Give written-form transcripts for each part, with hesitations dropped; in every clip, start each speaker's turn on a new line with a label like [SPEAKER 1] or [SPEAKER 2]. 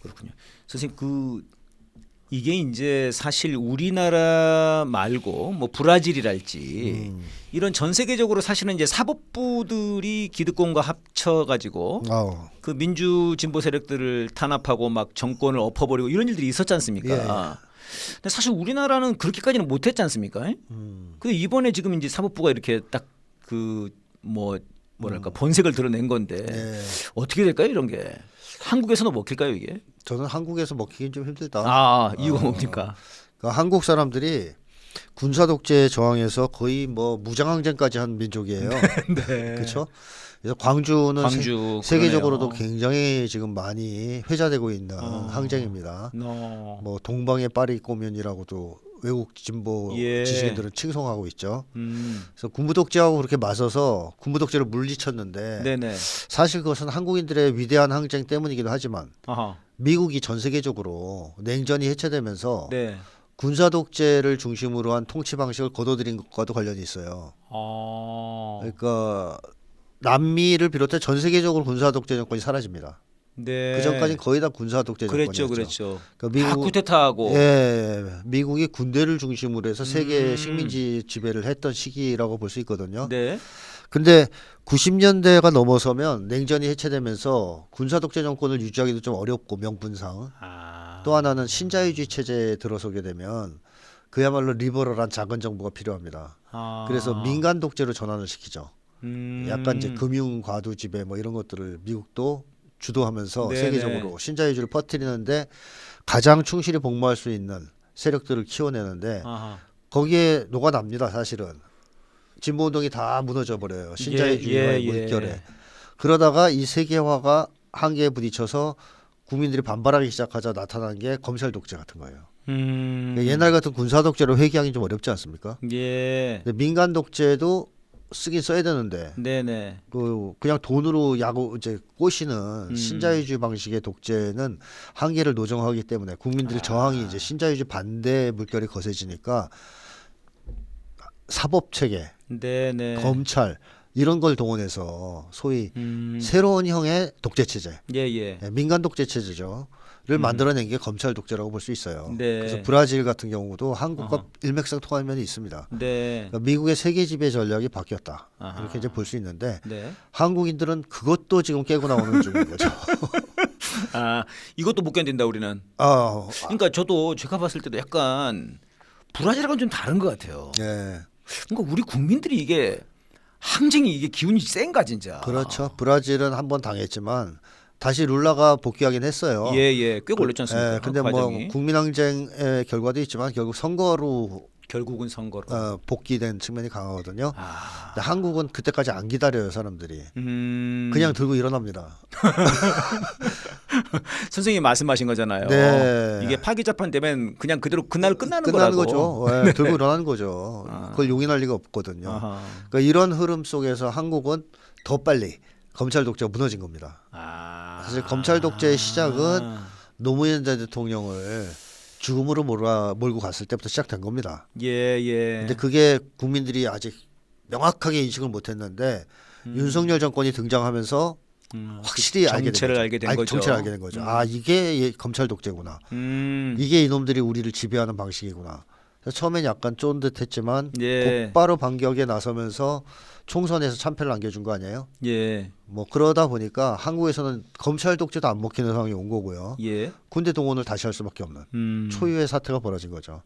[SPEAKER 1] 그렇군요. 선생님 이게 이제 사실 우리나라 말고 뭐 브라질이랄지 이런 전 세계적으로 사실은 이제 사법부들이 기득권과 합쳐 가지고 그 민주 진보 세력들을 탄압하고 막 정권을 엎어버리고 이런 일들이 있었지 않습니까?
[SPEAKER 2] 예.
[SPEAKER 1] 근데 사실 우리나라는 그렇게까지는 못했지 않습니까? 근데 이번에 지금 이제 사법부가 이렇게 딱 그 뭐랄까 본색을 드러낸 건데
[SPEAKER 2] 예.
[SPEAKER 1] 어떻게 될까요? 이런 게 한국에서는 먹힐까요 이게?
[SPEAKER 2] 저는 한국에서 먹히긴 좀 힘들다.
[SPEAKER 1] 이유가 뭡니까?
[SPEAKER 2] 그러니까 한국 사람들이 군사 독재 저항에서 거의 뭐 무장항쟁까지 한 민족이에요.
[SPEAKER 1] 네.
[SPEAKER 2] 그렇죠? 그래서 광주는
[SPEAKER 1] 광주
[SPEAKER 2] 세계적으로도
[SPEAKER 1] 그러네요.
[SPEAKER 2] 굉장히 지금 많이 회자되고 있는 항쟁입니다. 뭐 동방의 파리 꼬면이라고도 외국 진보
[SPEAKER 1] 예.
[SPEAKER 2] 지식인들은 칭송하고 있죠. 그래서 군부 독재하고 그렇게 맞서서 군부 독재를 물리쳤는데
[SPEAKER 1] 네네.
[SPEAKER 2] 사실 그것은 한국인들의 위대한 항쟁 때문이기도 하지만
[SPEAKER 1] 아하.
[SPEAKER 2] 미국이 전 세계적으로 냉전이 해체되면서
[SPEAKER 1] 네.
[SPEAKER 2] 군사 독재를 중심으로 한 통치 방식을 거둬들인 것과도 관련이 있어요. 그러니까 남미를 비롯해 전 세계적으로 군사 독재 정권이 사라집니다.
[SPEAKER 1] 네.
[SPEAKER 2] 그 전까지는 거의 다 군사 독재 정권이었죠.
[SPEAKER 1] 그랬죠.
[SPEAKER 2] 그러니까
[SPEAKER 1] 다 쿠데타하고.
[SPEAKER 2] 예, 미국이 군대를 중심으로 해서 세계 식민지 지배를 했던 시기라고 볼 수 있거든요.
[SPEAKER 1] 네.
[SPEAKER 2] 근데 90년대가 넘어서면 냉전이 해체되면서 군사 독재 정권을 유지하기도 좀 어렵고 명분상 또 하나는 신자유주의 체제에 들어서게 되면 그야말로 리버럴한 작은 정부가 필요합니다. 그래서 민간 독재로 전환을 시키죠. 약간 이제 금융 과도 지배 뭐 이런 것들을 미국도 주도하면서
[SPEAKER 1] 네네.
[SPEAKER 2] 세계적으로 신자유주의를 퍼뜨리는데 가장 충실히 복무할 수 있는 세력들을 키워내는데 거기에 녹아납니다. 사실은 진보운동이 다 무너져 버려요. 신자유주의와의 물결에. 그러다가 이 세계화가 한계에 부딪혀서 국민들이 반발하기 시작하자 나타난 게 검찰 독재 같은 거예요. 옛날 같은 군사 독재로 회귀하기 좀 어렵지 않습니까?
[SPEAKER 1] 예.
[SPEAKER 2] 근데 민간 독재도 쓰긴 써야 되는데
[SPEAKER 1] 네네.
[SPEAKER 2] 그냥 돈으로 이제 꼬시는 신자유주의 방식의 독재는 한계를 노정하기 때문에 국민들의 저항이 이제 신자유주의 반대 물결이 거세지니까 사법 체계,
[SPEAKER 1] 네네.
[SPEAKER 2] 검찰 이런 걸 동원해서 소위 새로운 형의 독재 체제,
[SPEAKER 1] 예예.
[SPEAKER 2] 민간 독재 체제죠. 를 만들어낸 게 검찰 독재라고 볼 수 있어요.
[SPEAKER 1] 네.
[SPEAKER 2] 그래서 브라질 같은 경우도 한국과 일맥상통하는 면이 있습니다.
[SPEAKER 1] 네.
[SPEAKER 2] 그러니까 미국의 세계 지배 전략이 바뀌었다.
[SPEAKER 1] 아하.
[SPEAKER 2] 이렇게 이제 볼 수 있는데
[SPEAKER 1] 네.
[SPEAKER 2] 한국인들은 그것도 지금 깨고 나오는 중인 거죠.
[SPEAKER 1] 이것도 못 견딘다 우리는. 그러니까 제가 봤을 때도 약간 브라질하고는 좀 다른 것 같아요.
[SPEAKER 2] 예.
[SPEAKER 1] 그러니까 우리 국민들이 이게 항쟁이 이게 기운이 센가 진짜.
[SPEAKER 2] 그렇죠. 브라질은 한번 당했지만 다시 룰라가 복귀하긴 했어요.
[SPEAKER 1] 예예. 꽤 걸렸지 않습니까?
[SPEAKER 2] 예. 근데
[SPEAKER 1] 과정이.
[SPEAKER 2] 뭐 국민항쟁의 결과도 있지만 결국 선거로
[SPEAKER 1] 결국은 선거로.
[SPEAKER 2] 복귀된 측면이 강하거든요. 근데 한국은 그때까지 안 기다려요 사람들이.
[SPEAKER 1] 음.
[SPEAKER 2] 그냥 들고 일어납니다.
[SPEAKER 1] 선생님이 말씀하신 거잖아요.
[SPEAKER 2] 네.
[SPEAKER 1] 이게 파기자판 되면 그냥 그대로 그날 끝나는
[SPEAKER 2] 끝나는
[SPEAKER 1] 거라고.
[SPEAKER 2] 거죠. 예, 들고 일어나는 거죠. 그걸 용인할 리가 없거든요. 그러니까 이런 흐름 속에서 한국은 더 빨리 검찰 독재가 무너진 겁니다. 사실 검찰 독재의 시작은 노무현 전 대통령을 죽음으로 몰고 갔을 때부터 시작된 겁니다.
[SPEAKER 1] 예.
[SPEAKER 2] 근데 그게 국민들이 아직 명확하게 인식을 못했는데 윤석열 정권이 등장하면서 확실히
[SPEAKER 1] 정체를 알게 된 거죠.
[SPEAKER 2] 정체를 알게 된 거죠. 이게 검찰 독재구나. 이게 이놈들이 우리를 지배하는 방식이구나. 그래서 처음엔 약간 쫀득했지만 곧바로 반격에 나서면서 총선에서 참패를 안겨준 거 아니에요?
[SPEAKER 1] 예.
[SPEAKER 2] 뭐 그러다 보니까 한국에서는 검찰 독재도 안 먹히는 상황이 온 거고요.
[SPEAKER 1] 예.
[SPEAKER 2] 군대 동원을 다시 할 수밖에 없는 초유의 사태가 벌어진 거죠.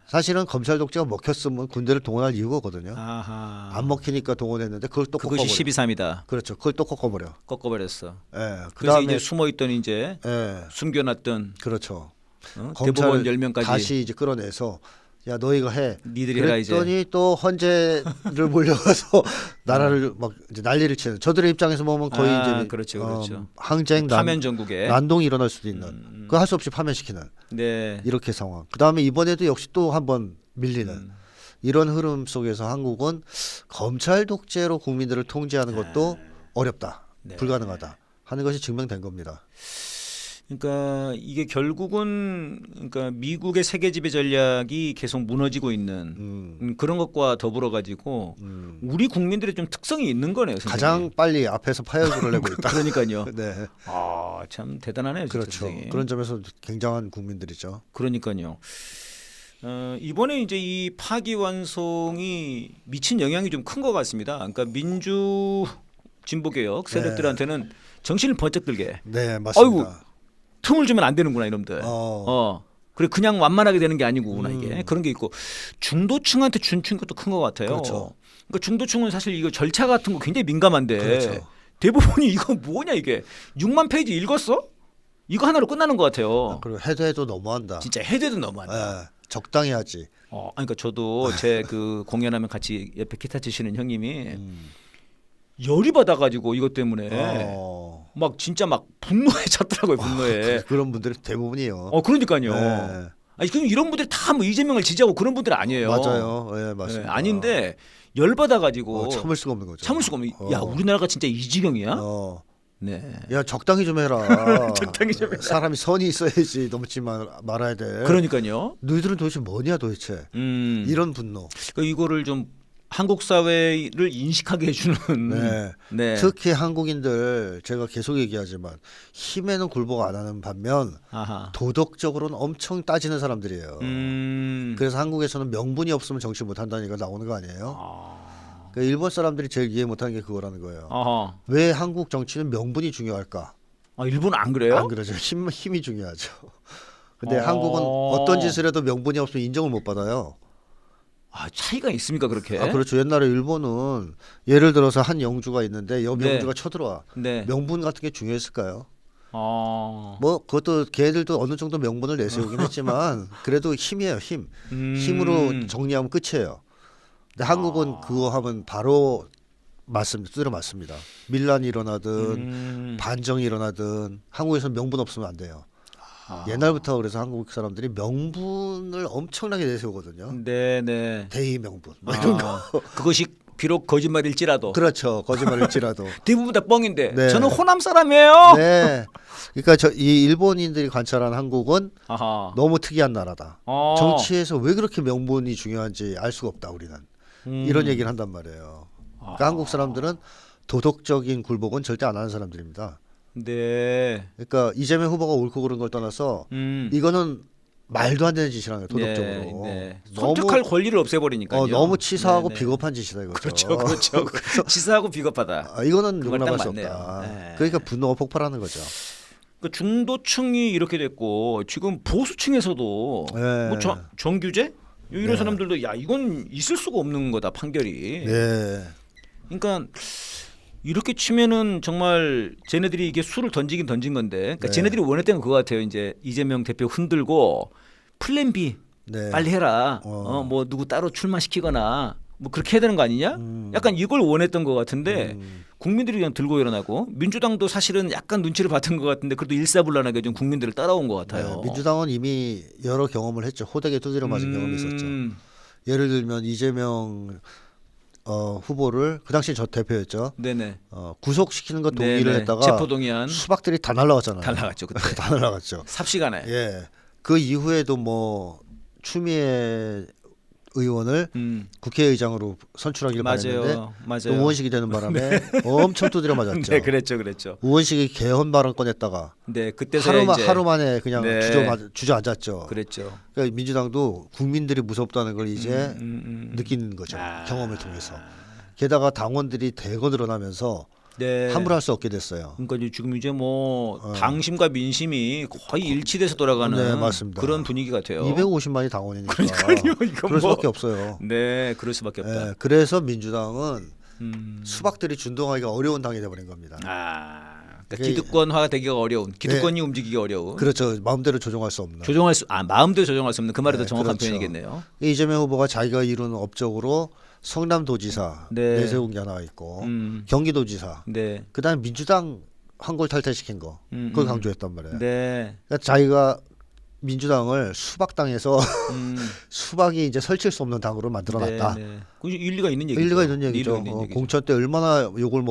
[SPEAKER 2] 사실은 검찰 독재가 먹혔으면 군대를 동원할 이유가 없거든요. 안 먹히니까 동원했는데 그걸 또
[SPEAKER 1] 그것이
[SPEAKER 2] 꺾어버려.
[SPEAKER 1] 12.3이다.
[SPEAKER 2] 그렇죠. 그걸 또 꺾어버려.
[SPEAKER 1] 꺾어버렸어.
[SPEAKER 2] 예.
[SPEAKER 1] 그래서
[SPEAKER 2] 그다음에
[SPEAKER 1] 이제 숨어있던 이제 숨겨놨던
[SPEAKER 2] 그렇죠.
[SPEAKER 1] 대법원 10명까지
[SPEAKER 2] 다시 이제 끌어내서 야 너 이거 해.
[SPEAKER 1] 니들이 해라 이제.
[SPEAKER 2] 그랬더니 또 헌재를 몰려가서 나라를 막 이제 난리를 치는. 저들의 입장에서 보면 거의 이제
[SPEAKER 1] 그렇죠.
[SPEAKER 2] 항쟁
[SPEAKER 1] 파면 전국에
[SPEAKER 2] 난동이 일어날 수도 있는. 그거 할 수 없이 파면시키는.
[SPEAKER 1] 네.
[SPEAKER 2] 이렇게 상황. 그다음에 이번에도 역시 또 한번 밀리는 이런 흐름 속에서 한국은 검찰 독재로 국민들을 통제하는 것도 어렵다. 불가능하다 하는 것이 증명된 겁니다.
[SPEAKER 1] 그러니까 이게 결국은 그러니까 미국의 세계 지배 전략이 계속 무너지고 있는 그런 것과 더불어 가지고 우리 국민들의 좀 특성이 있는 거네요. 선생님.
[SPEAKER 2] 가장 빨리 앞에서 파열구를 내고 있다.
[SPEAKER 1] 그러니까요.
[SPEAKER 2] 네.
[SPEAKER 1] 아, 참 대단하네요. 진짜
[SPEAKER 2] 그렇죠.
[SPEAKER 1] 선생님.
[SPEAKER 2] 그런 점에서 굉장한 국민들이죠.
[SPEAKER 1] 그러니까요. 이번에 이제 이 파기환송이 미친 영향이 좀 큰 것 같습니다. 그러니까 민주 진보개혁 세력들한테는 정신을 번쩍 들게.
[SPEAKER 2] 네, 맞습니다.
[SPEAKER 1] 아이고, 틈을 주면 안 되는구나 이놈들. 그래 그냥 완만하게 되는 게 아니구나 이게 그런 게 있고 중도층한테 준 충격도 큰 것 같아요.
[SPEAKER 2] 그렇죠.
[SPEAKER 1] 그러니까 중도층은 사실 이거 절차 같은 거 굉장히 민감한데
[SPEAKER 2] 그렇죠.
[SPEAKER 1] 대부분이 이거 뭐냐 이게 6만 페이지 읽었어? 이거 하나로 끝나는 것 같아요.
[SPEAKER 2] 그리고 해도 너무한다.
[SPEAKER 1] 진짜 해대도 너무한다.
[SPEAKER 2] 네, 적당히 하지.
[SPEAKER 1] 그러니까 저도 제 그 공연하면 같이 옆에 기타 치시는 형님이 열이 받아가지고 이것 때문에 막 진짜 막 분노에 찼더라고요. 분노에.
[SPEAKER 2] 그런 분들이 대부분이에요.
[SPEAKER 1] 그러니까요.
[SPEAKER 2] 네.
[SPEAKER 1] 아니 그럼 이런 분들이 다 뭐 이재명을 지지하고 그런 분들 아니에요.
[SPEAKER 2] 맞아요. 네, 맞습니다.
[SPEAKER 1] 아닌데 열 받아가지고
[SPEAKER 2] 참을 수가 없는 거죠.
[SPEAKER 1] 참을 수가 없는. 야 우리나라가 진짜 이 지경이야? 네.
[SPEAKER 2] 야 적당히 좀 해라.
[SPEAKER 1] 적당히 좀 해라.
[SPEAKER 2] 사람이 선이 있어야지 넘지 말아야 돼.
[SPEAKER 1] 그러니까요.
[SPEAKER 2] 너희들은 도대체 뭐냐 도대체. 이런 분노.
[SPEAKER 1] 그러니까 이거를 좀 한국 사회를 인식하게 해주는.
[SPEAKER 2] 네.
[SPEAKER 1] 네.
[SPEAKER 2] 특히 한국인들 제가 계속 얘기하지만 힘에는 굴복 안 하는 반면
[SPEAKER 1] 아하.
[SPEAKER 2] 도덕적으로는 엄청 따지는 사람들이에요. 그래서 한국에서는 명분이 없으면 정치 못 한다는 얘기가 나오는 거 아니에요? 그러니까 일본 사람들이 제일 이해 못하는 게 그거라는 거예요.
[SPEAKER 1] 아하.
[SPEAKER 2] 왜 한국 정치는 명분이 중요할까?
[SPEAKER 1] 일본은 안 그래요?
[SPEAKER 2] 안 그러죠. 힘이 중요하죠. 근데 한국은 어떤 짓을 해도 명분이 없으면 인정을 못 받아요.
[SPEAKER 1] 차이가 있습니까 그렇게?
[SPEAKER 2] 그렇죠. 옛날에 일본은 예를 들어서 한 영주가 있는데 영주가 쳐들어와.
[SPEAKER 1] 네.
[SPEAKER 2] 명분 같은 게 중요했을까요? 뭐 그것도 걔들도 어느 정도 명분을 내세우긴 했지만 그래도 힘이에요. 힘으로 정리하면 끝이에요. 근데 한국은 그거 하면 바로 두드려 맞습니다. 밀란이 일어나든 반정이 일어나든 한국에서는 명분 없으면 안 돼요. 옛날부터 그래서 한국 사람들이 명분을 엄청나게 내세우거든요.
[SPEAKER 1] 네네.
[SPEAKER 2] 대의 명분 뭐 이런 거.
[SPEAKER 1] 그것이 비록 거짓말일지라도.
[SPEAKER 2] 그렇죠. 거짓말일지라도.
[SPEAKER 1] 대부분 다 뻥인데.
[SPEAKER 2] 네.
[SPEAKER 1] 저는 호남 사람이에요.
[SPEAKER 2] 네. 그러니까 이 일본인들이 관찰한 한국은 너무 특이한 나라다. 정치에서 왜 그렇게 명분이 중요한지 알 수가 없다 우리는. 이런 얘기를 한단 말이에요. 그러니까 한국 사람들은 도덕적인 굴복은 절대 안 하는 사람들입니다.
[SPEAKER 1] 네.
[SPEAKER 2] 그러니까 이재명 후보가 옳고 그른 걸 떠나서 이거는 말도 안 되는 짓이라는 거예요. 도덕적으로.
[SPEAKER 1] 네. 선택할 권리를 없애버리니까요.
[SPEAKER 2] 너무 치사하고 비겁한 짓이다 이거죠.
[SPEAKER 1] 그렇죠. 치사하고 비겁하다.
[SPEAKER 2] 이거는 용납할 수 없다.
[SPEAKER 1] 네.
[SPEAKER 2] 그러니까 분노가 폭발하는 거죠.
[SPEAKER 1] 그러니까 중도층이 이렇게 됐고 지금 보수층에서도
[SPEAKER 2] 네.
[SPEAKER 1] 뭐 정규제 이런 사람들도 야 이건 있을 수가 없는 거다 판결이.
[SPEAKER 2] 네.
[SPEAKER 1] 그러니까 이렇게 치면은 정말 쟤네들이 이게 수를 던지긴 던진 건데, 그러니까 쟤네들이 원했던 건 그거 같아요. 이제 이재명 대표 흔들고 플랜 B 빨리 해라. 뭐 누구 따로 출마시키거나 뭐 그렇게 해야 되는 거 아니냐? 약간 이걸 원했던 것 같은데 국민들이 그냥 들고 일어나고 민주당도 사실은 약간 눈치를 봤던 것 같은데 그래도 일사불란하게 좀 국민들을 따라온 것 같아요.
[SPEAKER 2] 민주당은 이미 여러 경험을 했죠. 호되게 두드려 맞은 경험이 있었죠. 예를 들면 이재명 후보를 그 당시 저 대표였죠.
[SPEAKER 1] 네네.
[SPEAKER 2] 구속시키는 거 동의를 했다가
[SPEAKER 1] 체포동의안
[SPEAKER 2] 수박들이 다 날라갔잖아요.
[SPEAKER 1] 다 나갔죠 그때.
[SPEAKER 2] 다 날라갔죠.
[SPEAKER 1] 삽시간에.
[SPEAKER 2] 예. 그 이후에도 뭐 추미애 의원을 국회의장으로 선출하기를 바랬는데 의원식이 되는 바람에 엄청 두드려 맞았죠.
[SPEAKER 1] 네, 그랬죠.
[SPEAKER 2] 의원식이 개헌 발언 꺼냈다가
[SPEAKER 1] 그때서야
[SPEAKER 2] 하루 만에 그냥 주저앉았죠.
[SPEAKER 1] 그랬죠.
[SPEAKER 2] 그러니까 민주당도 국민들이 무섭다는 걸 이제 느끼는 거죠. 경험을 통해서. 게다가 당원들이 대거 늘어나면서 함부로 할 수 없게 됐어요.
[SPEAKER 1] 그러니까 지금 이제 뭐 당심과 민심이 거의 일치돼서 돌아가는
[SPEAKER 2] 맞습니다.
[SPEAKER 1] 그런 분위기 같아요.
[SPEAKER 2] 250만이 당원이니까.
[SPEAKER 1] 그러니까요.
[SPEAKER 2] 그럴 수밖에 없어요.
[SPEAKER 1] 네, 그럴 수밖에 없다.
[SPEAKER 2] 그래서 민주당은 수박들이 준동하기가 어려운 당이 돼버린 겁니다.
[SPEAKER 1] 그러니까 기득권화가 되기가 어려운, 기득권이 움직이기 어려운.
[SPEAKER 2] 그렇죠. 마음대로 조종할 수 없는.
[SPEAKER 1] 마음대로 조종할 수 없는 그 말이 더 정확한
[SPEAKER 2] 그렇죠.
[SPEAKER 1] 표현이겠네요.
[SPEAKER 2] 이재명 후보가 자기가 이룬 업적으로 성남도지사 내세운 게 하나 있고 경기도지사, 그다음에 민주당 한골 탈퇴시킨 거 그걸 강조했단 말이에요. 그러니까 자기가 민주당을 수박당에서 수박이 이제 설칠 수 없는 당으로 만들어놨다.
[SPEAKER 1] 그 일리가 있는 얘기죠.
[SPEAKER 2] 일리가 있는 얘기죠. 공천 때 얼마나 욕을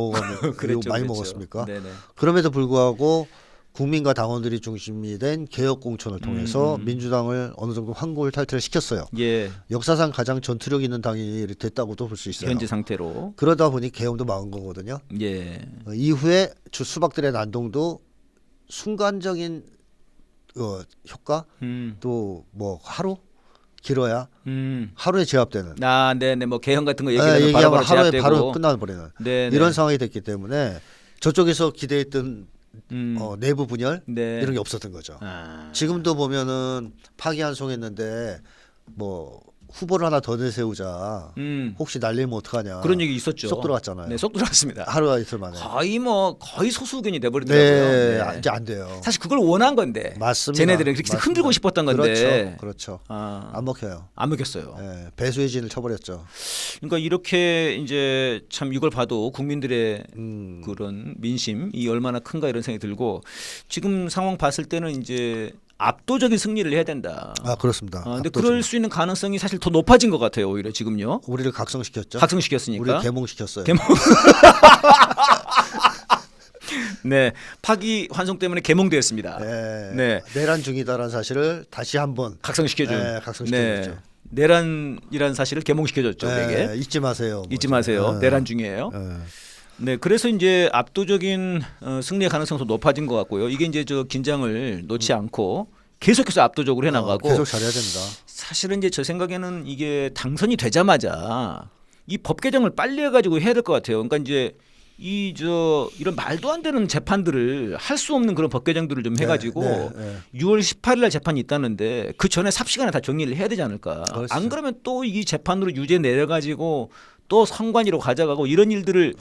[SPEAKER 2] 많이 먹었습니까? 그럼에도 불구하고 국민과 당원들이 중심이 된 개혁 공천을 통해서 민주당을 어느 정도 환골탈퇴를 시켰어요.
[SPEAKER 1] 예.
[SPEAKER 2] 역사상 가장 전투력 있는 당이 됐다고도 볼 수 있어요.
[SPEAKER 1] 현재 상태로.
[SPEAKER 2] 그러다 보니 계엄도 막은 거거든요.
[SPEAKER 1] 예.
[SPEAKER 2] 이후에 수박들의 난동도 순간적인 효과 또 뭐 하루 길어야 하루에 제압되는.
[SPEAKER 1] 네네 뭐 개헌 같은 거
[SPEAKER 2] 얘기하면
[SPEAKER 1] 얘기하면 바로
[SPEAKER 2] 하루에
[SPEAKER 1] 제압되고.
[SPEAKER 2] 바로 끝나버리는
[SPEAKER 1] 네네.
[SPEAKER 2] 이런 상황이 됐기 때문에 저쪽에서 기대했던 내부 분열
[SPEAKER 1] 네.
[SPEAKER 2] 이런 게 없었던 거죠.
[SPEAKER 1] 아.
[SPEAKER 2] 지금도 보면은 파기환송했는데 뭐 후보를 하나 더 내세우자. 혹시 날리면 어떡하냐.
[SPEAKER 1] 그런 얘기 있었죠.
[SPEAKER 2] 쏙 들어갔잖아요.
[SPEAKER 1] 네, 쏙 들어갔습니다.
[SPEAKER 2] 하루가 이틀 만에.
[SPEAKER 1] 거의 소수 의견이 돼버리더라고요.
[SPEAKER 2] 네, 이제 안 돼요.
[SPEAKER 1] 사실 그걸 원한 건데.
[SPEAKER 2] 맞습니다.
[SPEAKER 1] 쟤네들은 그렇게
[SPEAKER 2] 맞습니다.
[SPEAKER 1] 흔들고 싶었던 건데.
[SPEAKER 2] 그렇죠.
[SPEAKER 1] 아,
[SPEAKER 2] 안 먹혀요.
[SPEAKER 1] 안 먹였어요.
[SPEAKER 2] 네, 배수의 진을 쳐버렸죠.
[SPEAKER 1] 그러니까 이렇게 이제 참 이걸 봐도 국민들의 그런 민심이 얼마나 큰가 이런 생각이 들고 지금 상황 봤을 때는 이제 압도적인 승리를 해야 된다.
[SPEAKER 2] 아 그렇습니다.
[SPEAKER 1] 근데 그럴 수 있는 가능성이 사실 더 높아진 것 같아요. 오히려 지금요.
[SPEAKER 2] 우리를 각성시켰죠.
[SPEAKER 1] 각성시켰으니까.
[SPEAKER 2] 우리를 개몽시켰어요.
[SPEAKER 1] 네, 파기 환송 때문에 개몽되었습니다.
[SPEAKER 2] 네.
[SPEAKER 1] 네.
[SPEAKER 2] 내란 중이다라는 사실을 다시 한번
[SPEAKER 1] 각성시켜준.
[SPEAKER 2] 네, 각성시켜줬죠.
[SPEAKER 1] 내란이라는 사실을 개몽시켜줬죠. 우리에게.
[SPEAKER 2] 잊지 마세요.
[SPEAKER 1] 잊지 마세요. 내란 중이에요. 네, 그래서 이제 압도적인 승리의 가능성도 높아진 것 같고요. 이게 이제 저 긴장을 놓지 않고 계속해서 압도적으로 해나가고.
[SPEAKER 2] 계속 잘해야 됩니다.
[SPEAKER 1] 사실은 이제 제 생각에는 이게 당선이 되자마자 이 법 개정을 빨리 해가지고 해야 될 것 같아요. 그러니까 이제 이런 말도 안 되는 재판들을 할 수 없는 그런 법 개정들을 좀 해가지고 6월 18일 날 재판이 있다는데 그 전에 삽시간에 다 정리를 해야 되지 않을까.
[SPEAKER 2] 그렇죠.
[SPEAKER 1] 안 그러면 또 이 재판으로 유죄 내려가지고 또 선관위로 가져가고 이런 일들을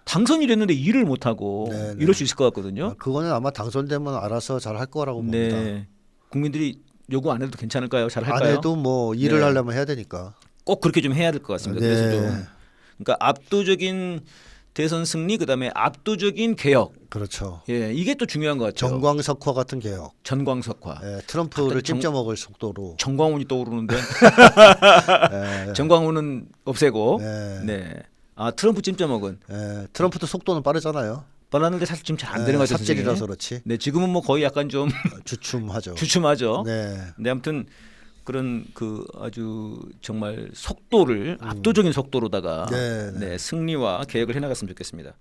[SPEAKER 1] 당선이 됐는데 일을 못 하고 이럴 수 있을 것 같거든요.
[SPEAKER 2] 그거는 아마 당선되면 알아서 잘 할 거라고 봅니다.
[SPEAKER 1] 네, 국민들이 요구 안 해도 괜찮을까요? 잘 할까요?
[SPEAKER 2] 안 해도 뭐 일을
[SPEAKER 1] 네.
[SPEAKER 2] 하려면 해야 되니까.
[SPEAKER 1] 꼭 그렇게 좀 해야 될 것 같습니다.
[SPEAKER 2] 네.
[SPEAKER 1] 그래서 좀 그러니까 압도적인 대선 승리 그다음에 압도적인 개혁.
[SPEAKER 2] 그렇죠.
[SPEAKER 1] 예, 이게 또 중요한 것 같아요.
[SPEAKER 2] 정광석화 같은 개혁.
[SPEAKER 1] 전광석화.
[SPEAKER 2] 트럼프를 찜쪄먹을 속도로.
[SPEAKER 1] 정광훈이 떠오르는데
[SPEAKER 2] 네.
[SPEAKER 1] 정광훈은 없애고.
[SPEAKER 2] 네.
[SPEAKER 1] 네. 아 트럼프 찜쪄먹은.
[SPEAKER 2] 트럼프도 속도는 빠르잖아요.
[SPEAKER 1] 빨랐는데 사실 지금 잘 안 되는 것 같아요.
[SPEAKER 2] 삽질이라서 그렇지.
[SPEAKER 1] 네, 지금은 뭐 거의 약간 좀
[SPEAKER 2] 주춤하죠.
[SPEAKER 1] 주춤하죠.
[SPEAKER 2] 네.
[SPEAKER 1] 네, 아무튼 그런 그 아주 정말 속도를 압도적인 속도로다가 네, 승리와 계획을 해나갔으면 좋겠습니다.